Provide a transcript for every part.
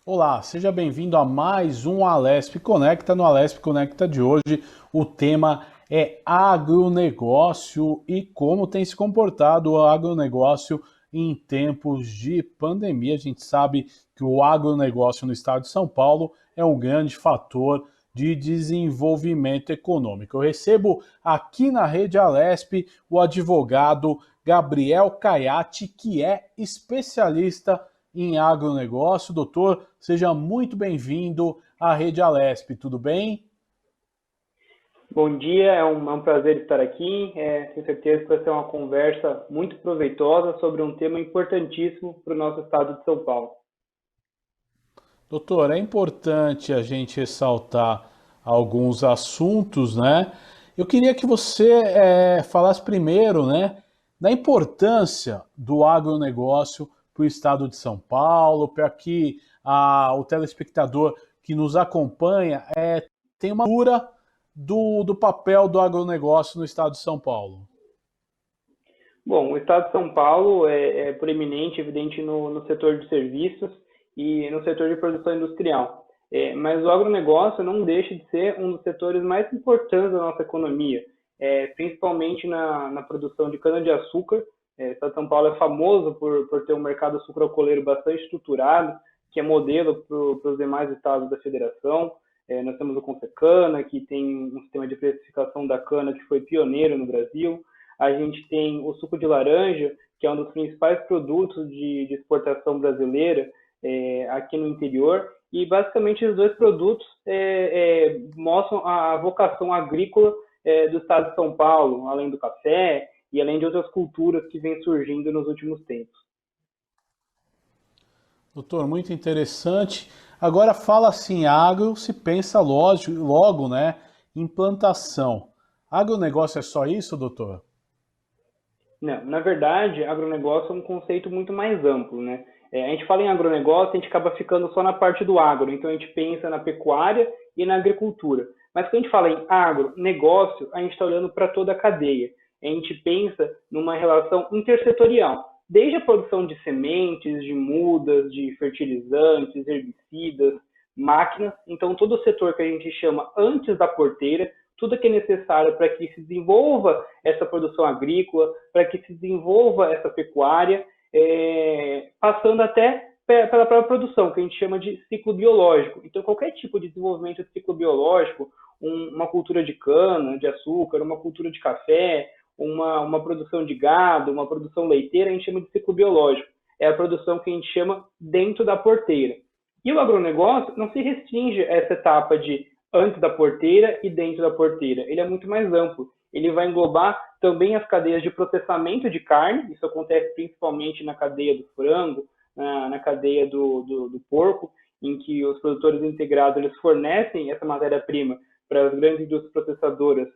Olá, seja bem-vindo a mais um Alesp Conecta. No Alesp Conecta de hoje, o tema é agronegócio e como tem se comportado o agronegócio em tempos de pandemia. A gente sabe que o agronegócio no estado de São Paulo é um grande fator de desenvolvimento econômico. Eu recebo aqui na Rede Alesp o advogado Gabriel Caiati, que é especialista em agronegócio. Doutor, seja muito bem-vindo à Rede Alesp, tudo bem? Bom dia, é um prazer estar aqui. Tenho certeza que vai ser uma conversa muito proveitosa sobre um tema importantíssimo para o nosso estado de São Paulo. Doutor, é importante a gente ressaltar alguns assuntos, né? Eu queria que você falasse primeiro, né, da importância do agronegócio para o estado de São Paulo, para que o telespectador que nos acompanha tenha uma cura do papel do agronegócio no estado de São Paulo. Bom, o estado de São Paulo é proeminente, evidente, no setor de serviços e no setor de produção industrial. Mas o agronegócio não deixa de ser um dos setores mais importantes da nossa economia, principalmente na produção de cana-de-açúcar. O estado de São Paulo é famoso por ter um mercado sucroalcooleiro bastante estruturado, que é modelo para os demais estados da federação. Nós temos o Consecana, que tem um sistema de precificação da cana que foi pioneiro no Brasil. A gente tem o suco de laranja, que é um dos principais produtos de exportação brasileira aqui no interior. E basicamente os dois produtos mostram a vocação agrícola do estado de São Paulo, além do café e além de outras culturas que vêm surgindo nos últimos tempos. Doutor, muito interessante. Agora fala assim, agro, se pensa logo, né, em plantação. Agronegócio é só isso, doutor? Não, na verdade, agronegócio é um conceito muito mais amplo, né? A gente fala em agronegócio, a gente acaba ficando só na parte do agro, então a gente pensa na pecuária e na agricultura. Mas quando a gente fala em agronegócio, a gente está olhando para toda a cadeia. A gente pensa numa relação intersetorial, desde a produção de sementes, de mudas, de fertilizantes, herbicidas, máquinas. Então, todo o setor que a gente chama antes da porteira, tudo que é necessário para que se desenvolva essa produção agrícola, para que se desenvolva essa pecuária, passando até pela própria produção, que a gente chama de ciclo biológico. Então, qualquer tipo de desenvolvimento de ciclo biológico, uma cultura de cana, de açúcar, uma cultura de café, uma produção de gado, uma produção leiteira, a gente chama de ciclo biológico. É a produção que a gente chama dentro da porteira. E o agronegócio não se restringe a essa etapa de antes da porteira e dentro da porteira. Ele é muito mais amplo. Ele vai englobar também as cadeias de processamento de carne, isso acontece principalmente na cadeia do frango, na cadeia do porco, em que os produtores integrados eles fornecem essa matéria-prima para as grandes indústrias processadoras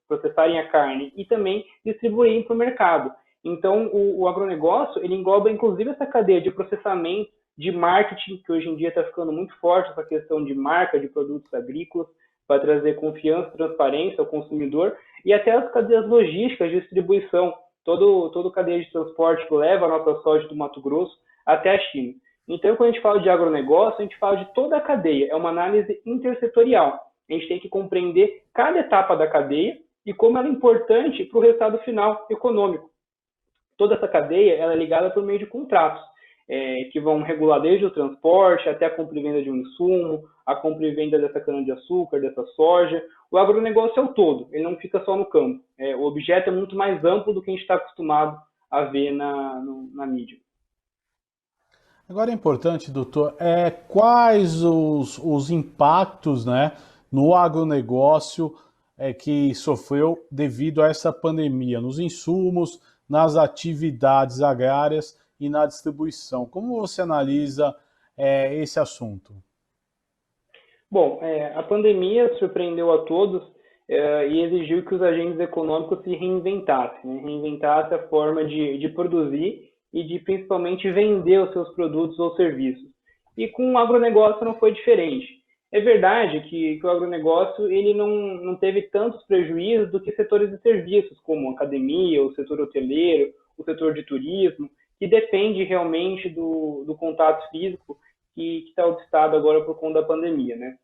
processarem a carne e também distribuírem para o mercado. Então, o agronegócio ele engloba inclusive essa cadeia de processamento, de marketing, que hoje em dia está ficando muito forte essa questão de marca de produtos agrícolas, para trazer confiança e transparência ao consumidor, e até as cadeias logísticas de distribuição, todo cadeia de transporte que leva a nossa soja do Mato Grosso até a China. Então, quando a gente fala de agronegócio, a gente fala de toda a cadeia, é uma análise intersetorial. A gente tem que compreender cada etapa da cadeia e como ela é importante para o resultado final econômico. Toda essa cadeia ela é ligada por meio de contratos, que vão regular desde o transporte até a compra e venda de um insumo, a compra e venda dessa cana-de-açúcar, dessa soja. O agronegócio é o todo, ele não fica só no campo. O objeto é muito mais amplo do que a gente está acostumado a ver na mídia. Agora é importante, doutor, quais os impactos, né, no agronegócio que sofreu devido a essa pandemia, nos insumos, nas atividades agrárias e na distribuição. Como você analisa esse assunto? Bom, a pandemia surpreendeu a todos e exigiu que os agentes econômicos se reinventassem, né? Reinventassem a forma de produzir e de principalmente vender os seus produtos ou serviços. E com o agronegócio não foi diferente. É verdade que o agronegócio ele não teve tantos prejuízos do que setores de serviços, como academia, o setor hoteleiro, o setor de turismo, que depende realmente do contato físico que está obstado agora por conta da pandemia, né?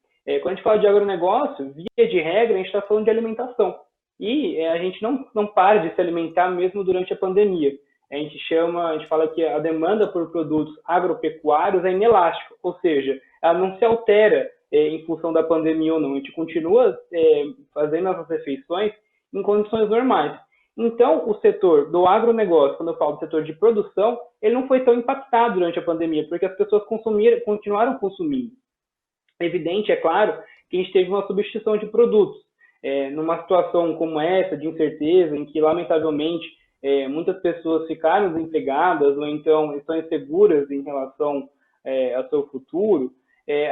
Quando a gente fala de agronegócio, via de regra, a gente está falando de alimentação. E a gente não para de se alimentar mesmo durante a pandemia. A gente fala que a demanda por produtos agropecuários é inelástica, ou seja, ela não se altera em função da pandemia ou não. A gente continua fazendo as refeições em condições normais. Então, o setor do agronegócio, quando eu falo do setor de produção, ele não foi tão impactado durante a pandemia, porque as pessoas continuaram consumindo. É evidente, é claro, que a gente teve uma substituição de produtos. Numa situação como essa, de incerteza, em que, lamentavelmente, muitas pessoas ficaram desempregadas ou então estão inseguras em relação ao seu futuro,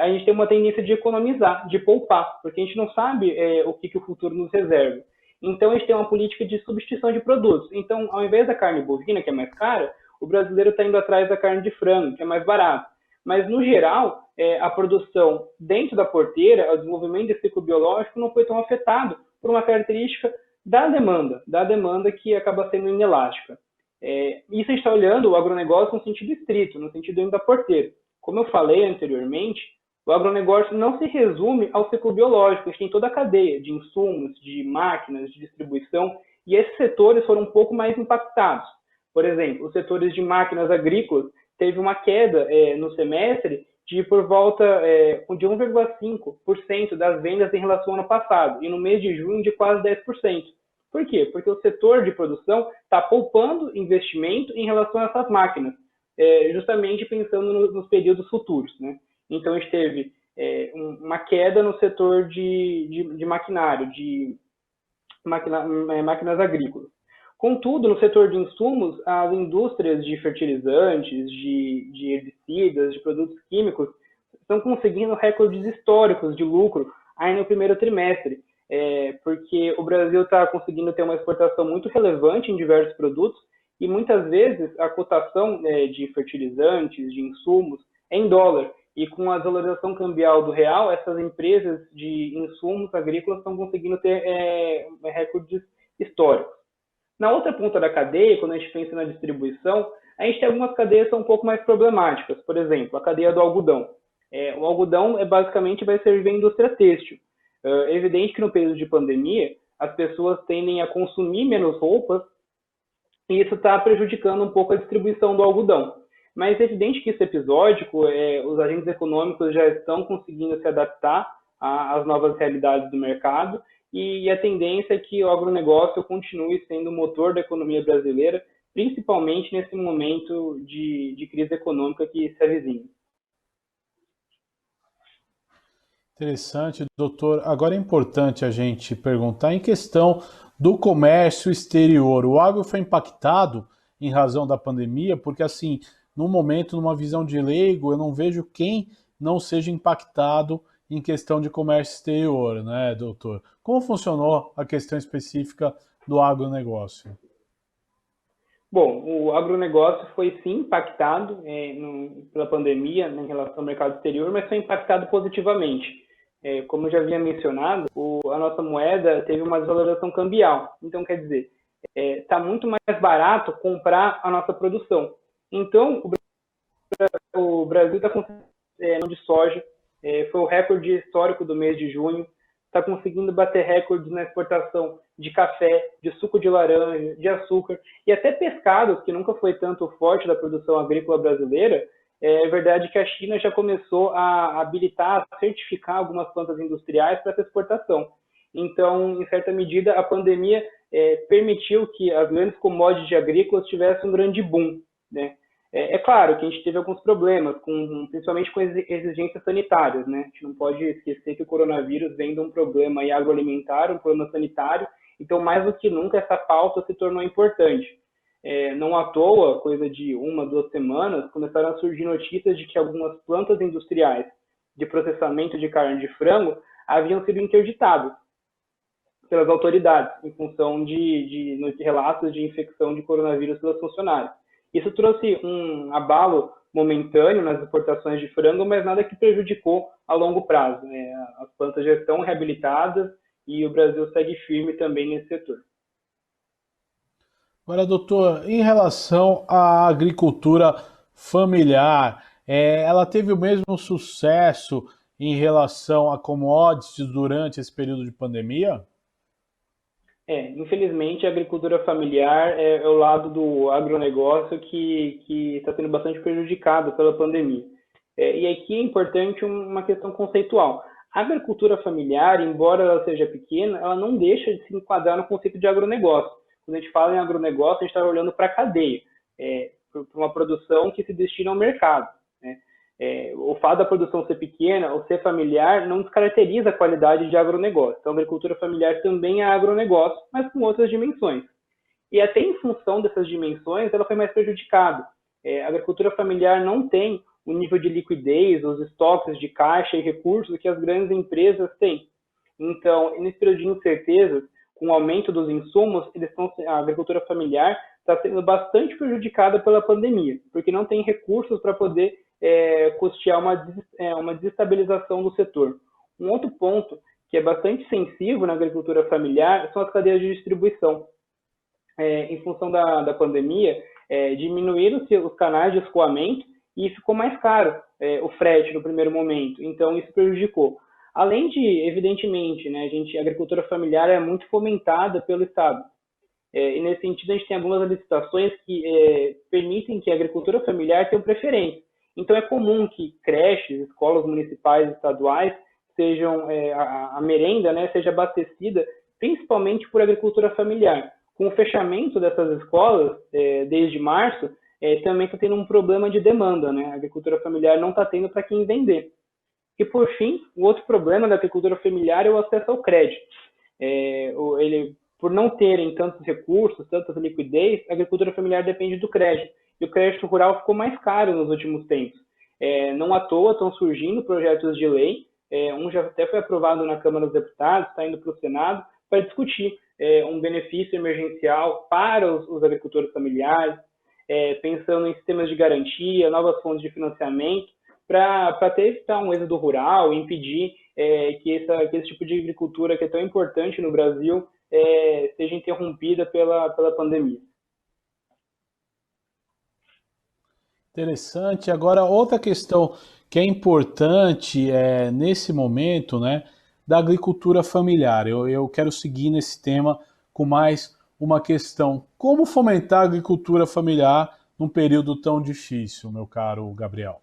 a gente tem uma tendência de economizar, de poupar, porque a gente não sabe o que o futuro nos reserva. Então, a gente tem uma política de substituição de produtos. Então, ao invés da carne bovina, que é mais cara, o brasileiro está indo atrás da carne de frango, que é mais barata. Mas, no geral, a produção dentro da porteira, o desenvolvimento desse ciclo biológico não foi tão afetado por uma característica da demanda que acaba sendo inelástica. Isso a gente está olhando o agronegócio no sentido estrito, no sentido ainda da porteira. Como eu falei anteriormente, o agronegócio não se resume ao ciclo biológico, a gente tem toda a cadeia de insumos, de máquinas, de distribuição, e esses setores foram um pouco mais impactados. Por exemplo, os setores de máquinas agrícolas teve uma queda no semestre de por volta de 1,5% das vendas em relação ao ano passado, e no mês de junho de quase 10%. Por quê? Porque o setor de produção está poupando investimento em relação a essas máquinas, justamente pensando nos períodos futuros, né? Então, a gente teve uma queda no setor de maquinário, de máquinas agrícolas. Contudo, no setor de insumos, as indústrias de fertilizantes, de herbicidas, de produtos químicos, estão conseguindo recordes históricos de lucro aí no primeiro trimestre, porque o Brasil está conseguindo ter uma exportação muito relevante em diversos produtos e muitas vezes a cotação de fertilizantes, de insumos, é em dólar. E com a desvalorização cambial do real, essas empresas de insumos agrícolas estão conseguindo ter recordes históricos. Na outra ponta da cadeia, quando a gente pensa na distribuição, a gente tem algumas cadeias que são um pouco mais problemáticas. Por exemplo, a cadeia do algodão. O algodão basicamente vai servir a indústria têxtil. É evidente que no período de pandemia, as pessoas tendem a consumir menos roupas e isso está prejudicando um pouco a distribuição do algodão. Mas é evidente que isso é episódico, os agentes econômicos já estão conseguindo se adaptar às novas realidades do mercado e a tendência é que o agronegócio continue sendo o motor da economia brasileira, principalmente nesse momento de crise econômica que se avizinha. Interessante, doutor. Agora é importante a gente perguntar em questão do comércio exterior. O agro foi impactado em razão da pandemia, porque assim, no momento, numa visão de leigo, eu não vejo quem não seja impactado em questão de comércio exterior, né, doutor? Como funcionou a questão específica do agronegócio? Bom, o agronegócio foi sim impactado pela pandemia em relação ao mercado exterior, mas foi impactado positivamente. Como eu já havia mencionado, a nossa moeda teve uma desvalorização cambial. Então, quer dizer, está muito mais barato comprar a nossa produção. Então, o Brasil está com de soja, foi o recorde histórico do mês de junho, está conseguindo bater recordes na exportação de café, de suco de laranja, de açúcar e até pescado, que nunca foi tanto forte da produção agrícola brasileira. É verdade que a China já começou a habilitar, a certificar algumas plantas industriais para essa exportação. Então, em certa medida, a pandemia permitiu que as grandes commodities agrícolas tivessem um grande boom, né? É claro que a gente teve alguns problemas, principalmente com exigências sanitárias, né? A gente não pode esquecer que o coronavírus vem de um problema agroalimentar, um problema sanitário, então mais do que nunca essa pauta se tornou importante. Não à toa, coisa de 1, 2 semanas, começaram a surgir notícias de que algumas plantas industriais de processamento de carne de frango haviam sido interditadas pelas autoridades, em função de relatos de infecção de coronavírus pelos funcionários. Isso trouxe um abalo momentâneo nas exportações de frango, mas nada que prejudicou a longo prazo, né? As plantas já estão reabilitadas e o Brasil segue firme também nesse setor. Agora, doutor, em relação à agricultura familiar, ela teve o mesmo sucesso em relação a commodities durante esse período de pandemia? Infelizmente, a agricultura familiar é o lado do agronegócio que está sendo bastante prejudicado pela pandemia. E aqui é importante uma questão conceitual. A agricultura familiar, embora ela seja pequena, ela não deixa de se enquadrar no conceito de agronegócio. Quando a gente fala em agronegócio, a gente está olhando para a cadeia, para uma produção que se destina ao mercado, né? O fato da produção ser pequena ou ser familiar não descaracteriza a qualidade de agronegócio. Então, a agricultura familiar também é agronegócio, mas com outras dimensões. E até em função dessas dimensões, ela foi mais prejudicada. A agricultura familiar não tem o nível de liquidez, os estoques de caixa e recursos que as grandes empresas têm. Então, nesse período de incertezas, com o aumento dos insumos, a agricultura familiar está sendo bastante prejudicada pela pandemia, porque não tem recursos para poder custear uma desestabilização do setor. Um outro ponto que é bastante sensível na agricultura familiar são as cadeias de distribuição. Em função da pandemia, diminuíram-se os canais de escoamento e ficou mais caro o frete no primeiro momento. Então, isso prejudicou. Além de, evidentemente, né, a agricultura familiar é muito fomentada pelo Estado. E nesse sentido, a gente tem algumas licitações que permitem que a agricultura familiar tenha preferência. Então, é comum que creches, escolas municipais e estaduais, a merenda, né, seja abastecida principalmente por agricultura familiar. Com o fechamento dessas escolas, desde março, também está tendo um problema de demanda, né? A agricultura familiar não está tendo para quem vender. E, por fim, o outro problema da agricultura familiar é o acesso ao crédito. Por não terem tantos recursos, tanta liquidez, a agricultura familiar depende do crédito. E o crédito rural ficou mais caro nos últimos tempos. Não à toa estão surgindo projetos de lei, um já até foi aprovado na Câmara dos Deputados, está indo para o Senado, para discutir um benefício emergencial para os agricultores familiares, pensando em sistemas de garantia, novas fontes de financiamento, para evitar um êxodo rural e impedir que esse tipo de agricultura que é tão importante no Brasil seja interrompida pela pandemia. Interessante. Agora, outra questão que é importante nesse momento, né, da agricultura familiar. Eu quero seguir nesse tema com mais uma questão. Como fomentar a agricultura familiar num período tão difícil, meu caro Gabriel?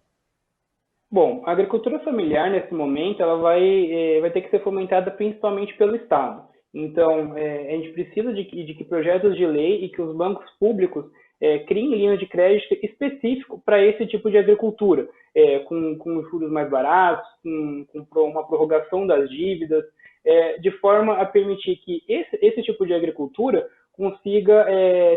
Bom, a agricultura familiar, nesse momento, ela vai ter que ser fomentada principalmente pelo Estado. Então, a gente precisa de que projetos de lei e que os bancos públicos criem linhas de crédito específico para esse tipo de agricultura, com juros mais baratos, com uma prorrogação das dívidas, de forma a permitir que esse tipo de agricultura consiga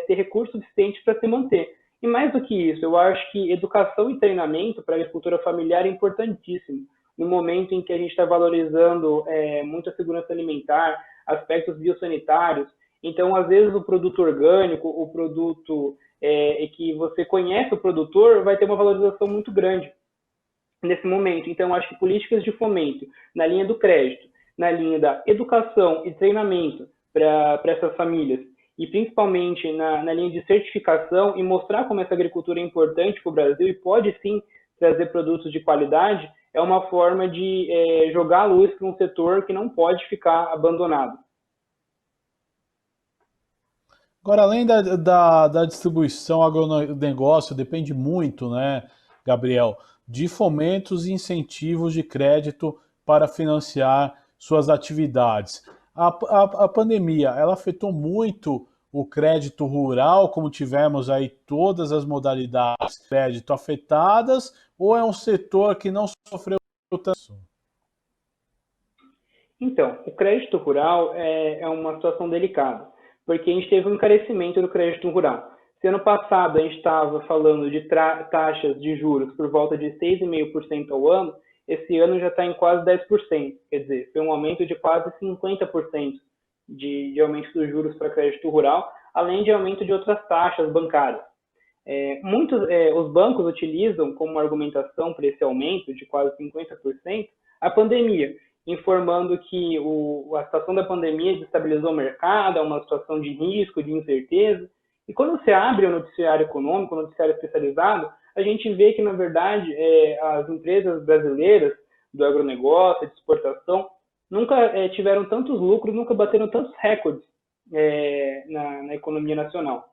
ter recursos suficientes para se manter. E mais do que isso, eu acho que educação e treinamento para a agricultura familiar é importantíssimo. No momento em que a gente está valorizando muito a segurança alimentar, aspectos biosanitários, então, às vezes, o produto orgânico, o produto que você conhece o produtor, vai ter uma valorização muito grande nesse momento. Então, eu acho que políticas de fomento na linha do crédito, na linha da educação e treinamento para essas famílias, e principalmente na linha de certificação e mostrar como essa agricultura é importante para o Brasil e pode sim trazer produtos de qualidade, é uma forma de jogar a luz para um setor que não pode ficar abandonado. Agora, além da distribuição, agronegócio depende muito, né, Gabriel, de fomentos e incentivos de crédito para financiar suas atividades. A pandemia, ela afetou muito o crédito rural, como tivemos aí todas as modalidades de crédito afetadas, ou é um setor que não sofreu tanto? Então, o crédito rural é uma situação delicada, porque a gente teve um encarecimento do crédito rural. Se ano passado a gente estava falando de taxas de juros por volta de 6,5% ao ano, esse ano já está em quase 10%. Quer dizer, foi um aumento de quase 50% de aumento dos juros para crédito rural, além de aumento de outras taxas bancárias. Os bancos utilizam como argumentação para esse aumento de quase 50% a pandemia, informando que a situação da pandemia desestabilizou o mercado, é uma situação de risco, de incerteza. E quando você abre o noticiário econômico, o noticiário especializado, a gente vê que, na verdade, as empresas brasileiras do agronegócio, de exportação, nunca tiveram tantos lucros, nunca bateram tantos recordes na economia nacional.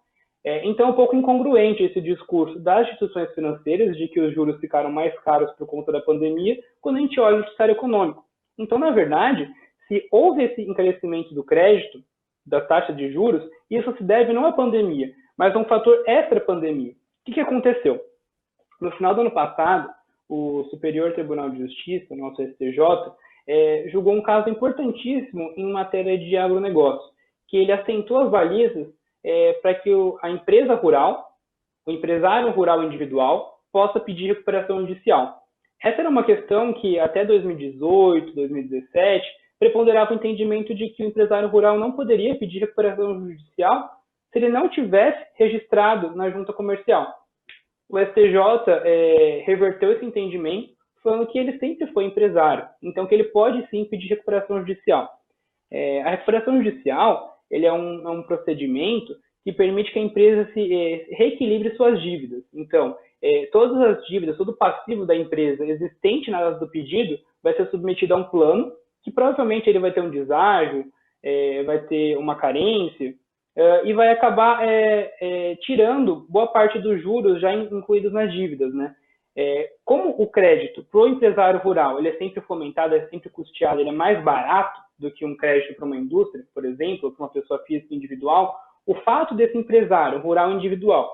Então, é um pouco incongruente esse discurso das instituições financeiras de que os juros ficaram mais caros por conta da pandemia, quando a gente olha o noticiário econômico. Então, na verdade, se houve esse encarecimento do crédito, da taxa de juros, isso se deve não à pandemia, mas a um fator extra-pandemia. O que aconteceu? No final do ano passado, o Superior Tribunal de Justiça, nosso STJ, julgou um caso importantíssimo em matéria de agronegócio, que ele assentou as balizas para que a empresa rural, o empresário rural individual, possa pedir recuperação judicial. Essa era uma questão que até 2018, 2017, preponderava o entendimento de que o empresário rural não poderia pedir recuperação judicial se ele não tivesse registrado na junta comercial. O STJ reverteu esse entendimento, falando que ele sempre foi empresário, então que ele pode sim pedir recuperação judicial. A recuperação judicial ele é um procedimento que permite que a empresa reequilibre suas dívidas. Então, todas as dívidas, todo o passivo da empresa existente na data do pedido vai ser submetido a um plano, que provavelmente ele vai ter um deságio, vai ter uma carência, e vai acabar tirando boa parte dos juros já incluídos nas dívidas, né? Como o crédito para o empresário rural ele é sempre fomentado, é sempre custeado, ele é mais barato do que um crédito para uma indústria, por exemplo, ou para uma pessoa física individual, o fato desse empresário rural individual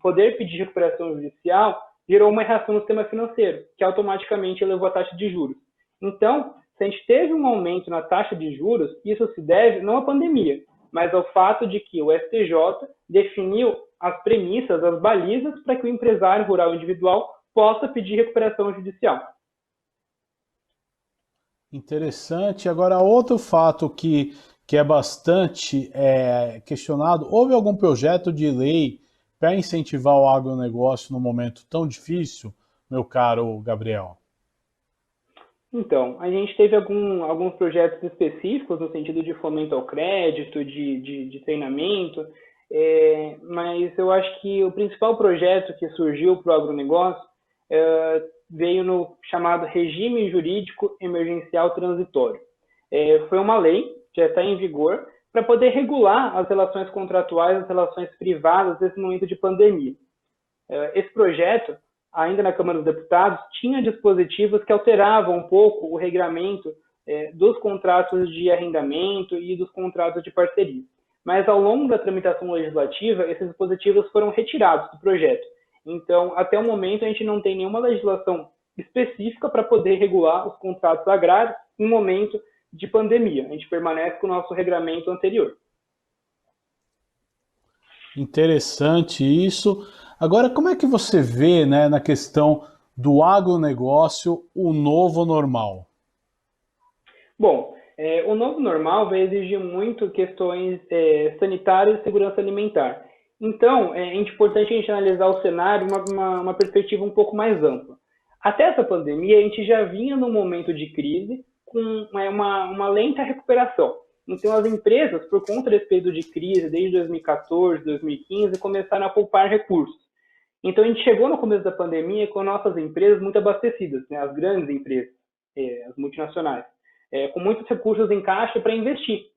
poder pedir recuperação judicial gerou uma reação no sistema financeiro, que automaticamente elevou a taxa de juros. Então, se a gente teve um aumento na taxa de juros, isso se deve não à pandemia, mas ao fato de que o STJ definiu as premissas, as balizas para que o empresário rural individual possa pedir recuperação judicial. Interessante. Agora, outro fato que é bastante questionado, houve algum projeto de lei para incentivar o agronegócio num momento tão difícil, meu caro Gabriel? Então, a gente teve alguns projetos específicos no sentido de fomento ao crédito, de treinamento, mas eu acho que o principal projeto que surgiu para o agronegócio veio no chamado Regime Jurídico Emergencial Transitório. Foi uma lei que já está em vigor para poder regular as relações contratuais, as relações privadas nesse momento de pandemia. Esse projeto, ainda na Câmara dos Deputados, tinha dispositivos que alteravam um pouco o regramento dos contratos de arrendamento e dos contratos de parceria. Mas, ao longo da tramitação legislativa, esses dispositivos foram retirados do projeto. Então, até o momento, a gente não tem nenhuma legislação específica para poder regular os contratos agrários em momento de pandemia. A gente permanece com o nosso regramento anterior. Interessante isso. Agora, como é que você vê, né, na questão do agronegócio, o novo normal? Bom, o novo normal vai exigir muito questões sanitárias e segurança alimentar. Então, é importante a gente analisar o cenário uma perspectiva um pouco mais ampla. Até essa pandemia, a gente já vinha num momento de crise com uma lenta recuperação. Então, as empresas, por conta desse período de crise, desde 2014, 2015, começaram a poupar recursos. Então, a gente chegou no começo da pandemia com nossas empresas muito abastecidas, né? As grandes empresas, as multinacionais, com muitos recursos em caixa para investir,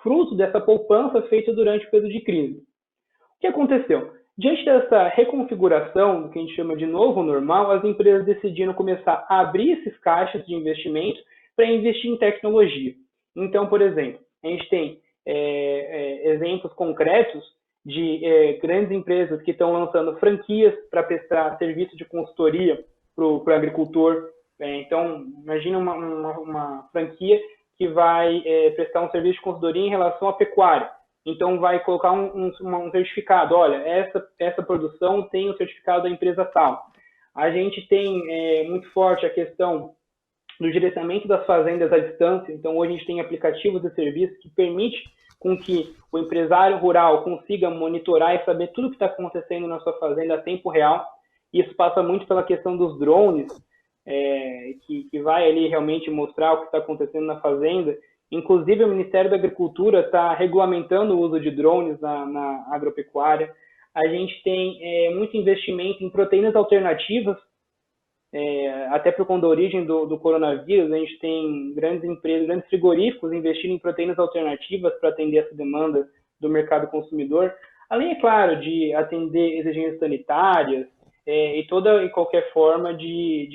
fruto dessa poupança feita durante o período de crise. O que aconteceu? Diante dessa reconfiguração, que a gente chama de novo normal, as empresas decidiram começar a abrir esses caixas de investimento para investir em tecnologia. Então, por exemplo, a gente tem exemplos concretos de grandes empresas que estão lançando franquias para prestar serviço de consultoria para o agricultor. Então, imagina uma franquia que vai prestar um serviço de consultoria em relação à pecuária. Então, vai colocar um certificado. Olha, essa produção tem o certificado da empresa tal. A gente tem muito forte a questão do gerenciamento das fazendas à distância. Então, hoje a gente tem aplicativos e serviços que permitem com que o empresário rural consiga monitorar e saber tudo o que está acontecendo na sua fazenda a tempo real. Isso passa muito pela questão dos drones, que vai ali realmente mostrar o que está acontecendo na fazenda. Inclusive, o Ministério da Agricultura está regulamentando o uso de drones na agropecuária. A gente tem muito investimento em proteínas alternativas, até por conta da origem do coronavírus, a gente tem grandes empresas, grandes frigoríficos investindo em proteínas alternativas para atender essa demanda do mercado consumidor, além, é claro, de atender exigências sanitárias e toda e qualquer forma de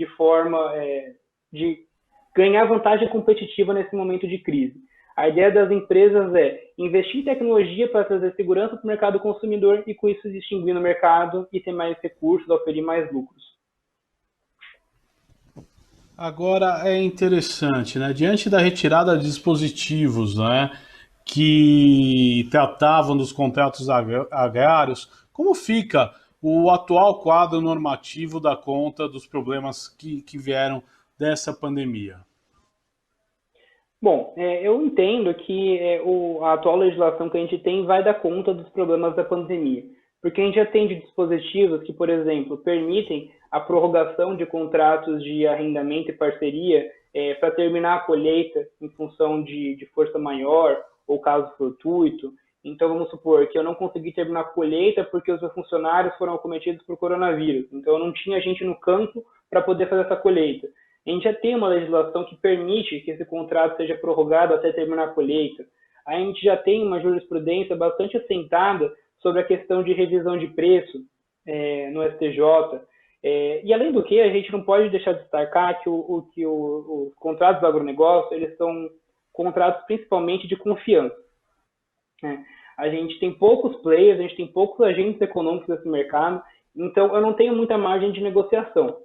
ganhar vantagem competitiva nesse momento de crise. A ideia das empresas é investir em tecnologia para trazer segurança para o mercado consumidor e, com isso, se distinguir no mercado e ter mais recursos, oferir mais lucros. Agora é interessante, né? Diante da retirada de dispositivos, né, que tratavam dos contratos agrários, como fica o atual quadro normativo da conta dos problemas que vieram dessa pandemia? Bom, eu entendo que a atual legislação que a gente tem vai dar conta dos problemas da pandemia, porque a gente atende dispositivos que, por exemplo, permitem a prorrogação de contratos de arrendamento e parceria para terminar a colheita em função de força maior ou caso fortuito. Então, vamos supor que eu não consegui terminar a colheita porque os meus funcionários foram acometidos por coronavírus. Então, eu não tinha gente no campo para poder fazer essa colheita. A gente já tem uma legislação que permite que esse contrato seja prorrogado até terminar a colheita. A gente já tem uma jurisprudência bastante assentada sobre a questão de revisão de preço no STJ. E além do que, a gente não pode deixar de destacar que os contratos do agronegócio, eles são contratos principalmente de confiança. A gente tem poucos players, a gente tem poucos agentes econômicos nesse mercado, então eu não tenho muita margem de negociação.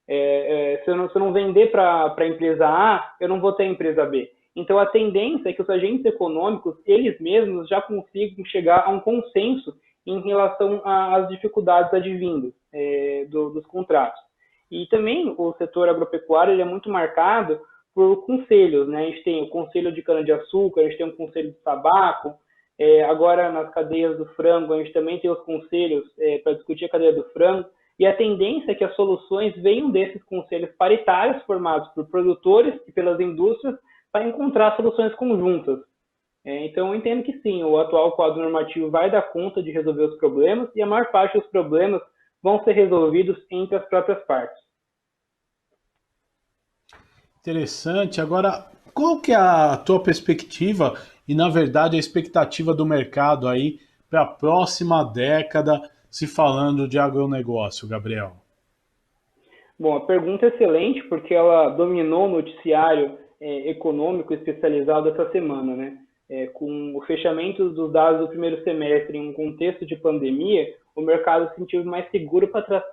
Se eu não vender para a empresa A, eu não vou ter a empresa B. Então, a tendência é que os agentes econômicos, eles mesmos, já consigam chegar a um consenso em relação às dificuldades advindas dos contratos. E também o setor agropecuário ele é muito marcado por conselhos, né? A gente tem o conselho de cana-de-açúcar, a gente tem o conselho de tabaco, agora nas cadeias do frango a gente também tem os conselhos para discutir a cadeia do frango. E a tendência é que as soluções venham desses conselhos paritários formados por produtores e pelas indústrias para encontrar soluções conjuntas. Então, eu entendo que sim, o atual quadro normativo vai dar conta de resolver os problemas e a maior parte dos problemas vão ser resolvidos entre as próprias partes. Interessante. Agora, qual que é a tua perspectiva e, na verdade, a expectativa do mercado aí para a próxima década, se falando de agronegócio, Gabriel? Bom, a pergunta é excelente porque ela dominou o noticiário econômico especializado essa semana, né? Com o fechamento dos dados do primeiro semestre em um contexto de pandemia, o mercado se sentiu mais seguro para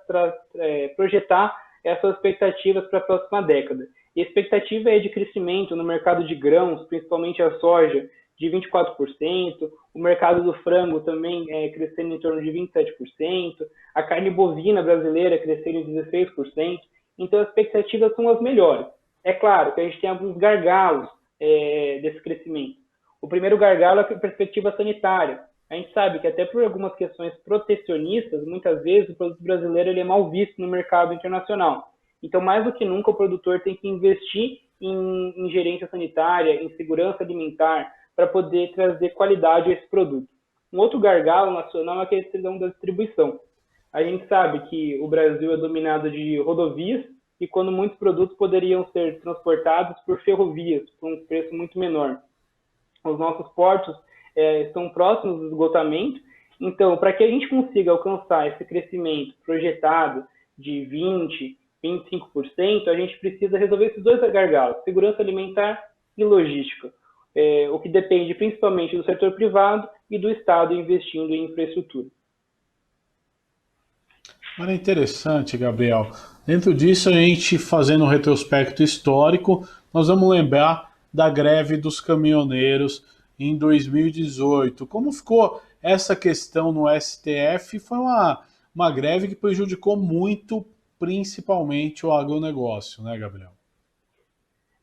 projetar essas expectativas para a próxima década. E a expectativa é de crescimento no mercado de grãos, principalmente a soja, de 24%, o mercado do frango também crescendo em torno de 27%, a carne bovina brasileira crescendo em 16%, então as expectativas são as melhores. É claro que a gente tem alguns gargalos desse crescimento. O primeiro gargalo é a perspectiva sanitária. A gente sabe que até por algumas questões protecionistas, muitas vezes o produto brasileiro ele é mal visto no mercado internacional. Então, mais do que nunca, o produtor tem que investir em gerência sanitária, em segurança alimentar, para poder trazer qualidade a esse produto. Um outro gargalo nacional é a questão da distribuição. A gente sabe que o Brasil é dominado de rodovias e quando muitos produtos poderiam ser transportados por ferrovias, por um preço muito menor. Os nossos portos estão próximos do esgotamento, então, para que a gente consiga alcançar esse crescimento projetado de 20%, 25%, a gente precisa resolver esses dois gargalos, segurança alimentar e logística, o que depende principalmente do setor privado e do Estado investindo em infraestrutura. Olha, interessante, Gabriel. Dentro disso, a gente fazendo um retrospecto histórico, nós vamos lembrar da greve dos caminhoneiros em 2018. Como ficou essa questão no STF? Foi uma greve que prejudicou muito, principalmente o agronegócio, né, Gabriel?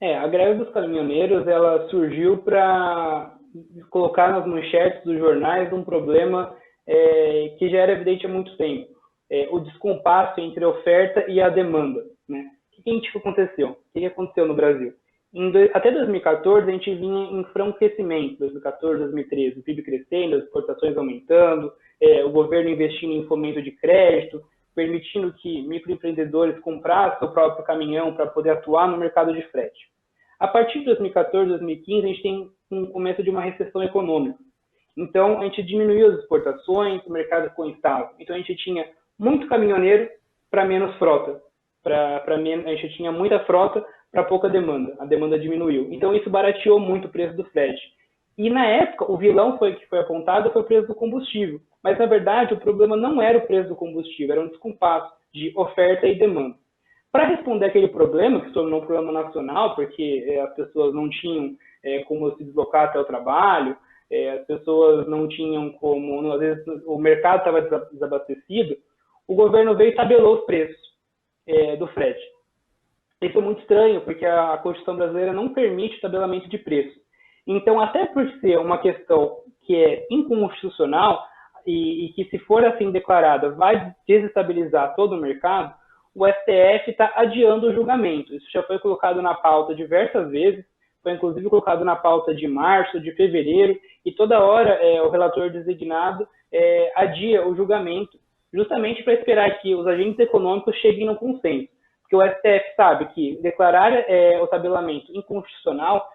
A greve dos caminhoneiros ela surgiu para colocar nas manchetes dos jornais um problema que já era evidente há muito tempo. O descompasso entre a oferta e a demanda. Né? O que aconteceu? O que aconteceu no Brasil? Até 2014, a gente vinha em franco crescimento, 2014, 2013, o PIB crescendo, as exportações aumentando, o governo investindo em fomento de crédito, permitindo que microempreendedores comprassem seu próprio caminhão para poder atuar no mercado de frete. A partir de 2014, 2015, a gente tem um começo de uma recessão econômica. Então, a gente diminuiu as exportações, o mercado ficou instável. Então, a gente tinha muito caminhoneiro para menos frota. A gente tinha muita frota para pouca demanda. A demanda diminuiu. Então, isso barateou muito o preço do frete. E, na época, o vilão que foi apontado foi o preço do combustível. Mas, na verdade, o problema não era o preço do combustível, era um descompasso de oferta e demanda. Para responder aquele problema, que se tornou um problema nacional, porque as pessoas não tinham como se deslocar até o trabalho, as pessoas não tinham como, às vezes o mercado estava desabastecido, o governo veio e tabelou os preços do frete. Isso é muito estranho, porque a Constituição brasileira não permite tabelamento de preço. Então, até por ser uma questão que é inconstitucional e que, se for assim declarada, vai desestabilizar todo o mercado, o STF está adiando o julgamento. Isso já foi colocado na pauta diversas vezes, foi inclusive colocado na pauta de março, de fevereiro, e toda hora o relator designado adia o julgamento, justamente para esperar que os agentes econômicos cheguem no consenso. Porque o STF sabe que declarar o tabelamento inconstitucional,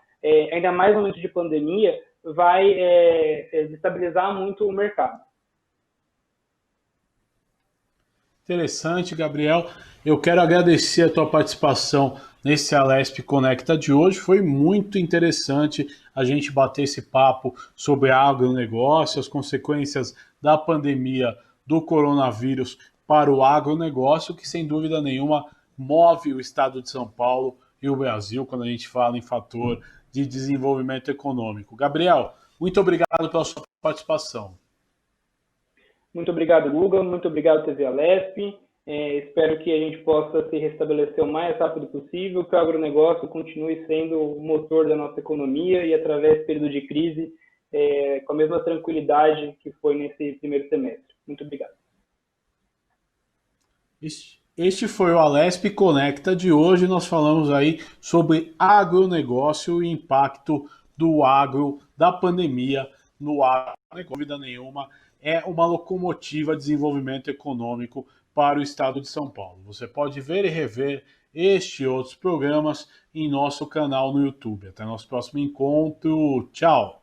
ainda mais no momento de pandemia, vai desestabilizar muito o mercado. Interessante, Gabriel. Eu quero agradecer a tua participação nesse Alesp Conecta de hoje. Foi muito interessante a gente bater esse papo sobre agronegócio, as consequências da pandemia do coronavírus para o agronegócio, que sem dúvida nenhuma move o estado de São Paulo e o Brasil quando a gente fala em fator de desenvolvimento econômico. Gabriel, muito obrigado pela sua participação. Muito obrigado, Guga. Muito obrigado, TV Alesp. Espero que a gente possa se restabelecer o mais rápido possível, que o agronegócio continue sendo o motor da nossa economia e, através do período de crise, com a mesma tranquilidade que foi nesse primeiro semestre. Muito obrigado. Este foi o Alesp Conecta de hoje. Nós falamos aí sobre agronegócio e impacto do agro, da pandemia no agro. Sem dúvida nenhuma, é uma locomotiva de desenvolvimento econômico para o estado de São Paulo. Você pode ver e rever este e outros programas em nosso canal no YouTube. Até nosso próximo encontro. Tchau!